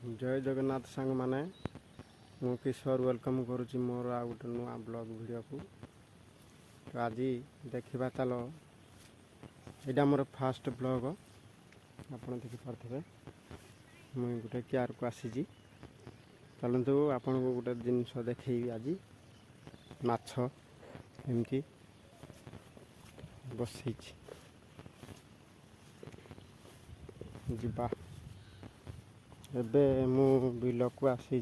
जय जगन्नाथ सांग माने मु किशोर वेलकम करुच्ची मोर आ गोटे नुआ ब्लॉग वीडियो को। तो आज देखा चलो यहाँ मोर फास्ट ब्लॉग आप देखिपे मुई गोटे केयार को आसी चलतु आपन को गोटे जिनस देखी आज माछ एमती बसई जीवा एबे मु बिल को आसी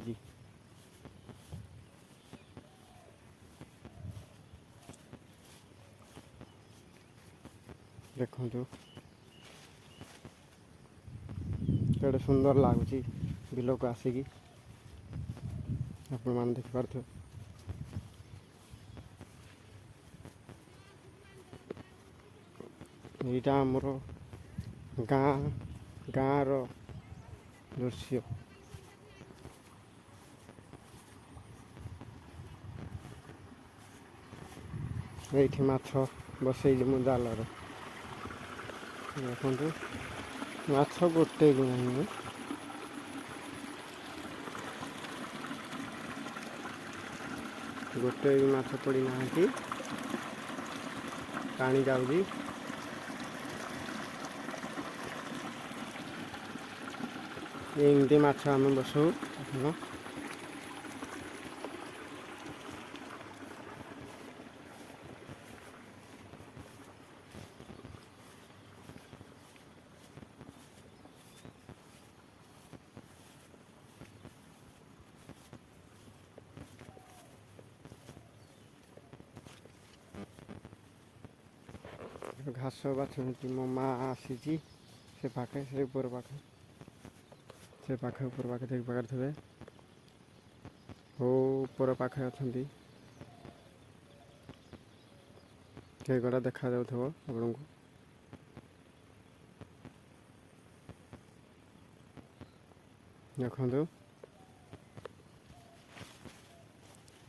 देखु केड़े सुंदर लगुच बिल को आसिकी आपण मान देखि पारथो। यहाँ आमर गाँ रो दृश्य ये माछ बसई मु जाल देखु माछ गोटे भी नहीं गोटे भी माछ पड़ी ना पानी जाऊँगी एमती माछ आम बसऊ घास बाछुची मो माँ आसी से पाखे से ऊपर पाखे से पाखे ऊपर पाखे देख पाखे हो ऊपर पाखे अच्छा गड़ा देखा जाऊ आपन को देखु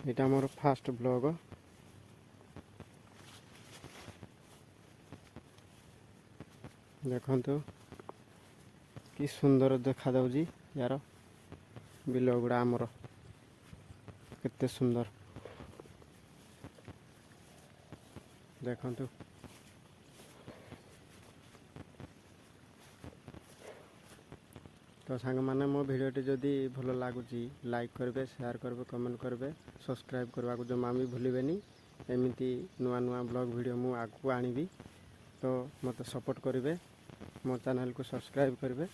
यहाँ मोर फास्ट ब्लॉग देखु कि सुंदर देखा जाऊँगी यार बिल गुड़ा आमर केते सुंदर देखु। तो सांग माने मो वीडियोटी जदि भल लगुच लाइक करेंगे शेयर करेंगे कमेंट करेंगे सब्सक्राइब करने को जमा भी भूलें। एमती नुआ नुआ ब्लॉग वीडियो मु आगू आनिबी तो मत सपोर्ट करेंगे मो चैनल को सब्सक्राइब करेंगे।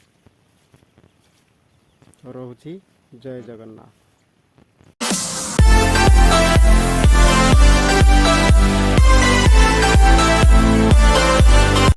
रोची जय जगन्नाथ।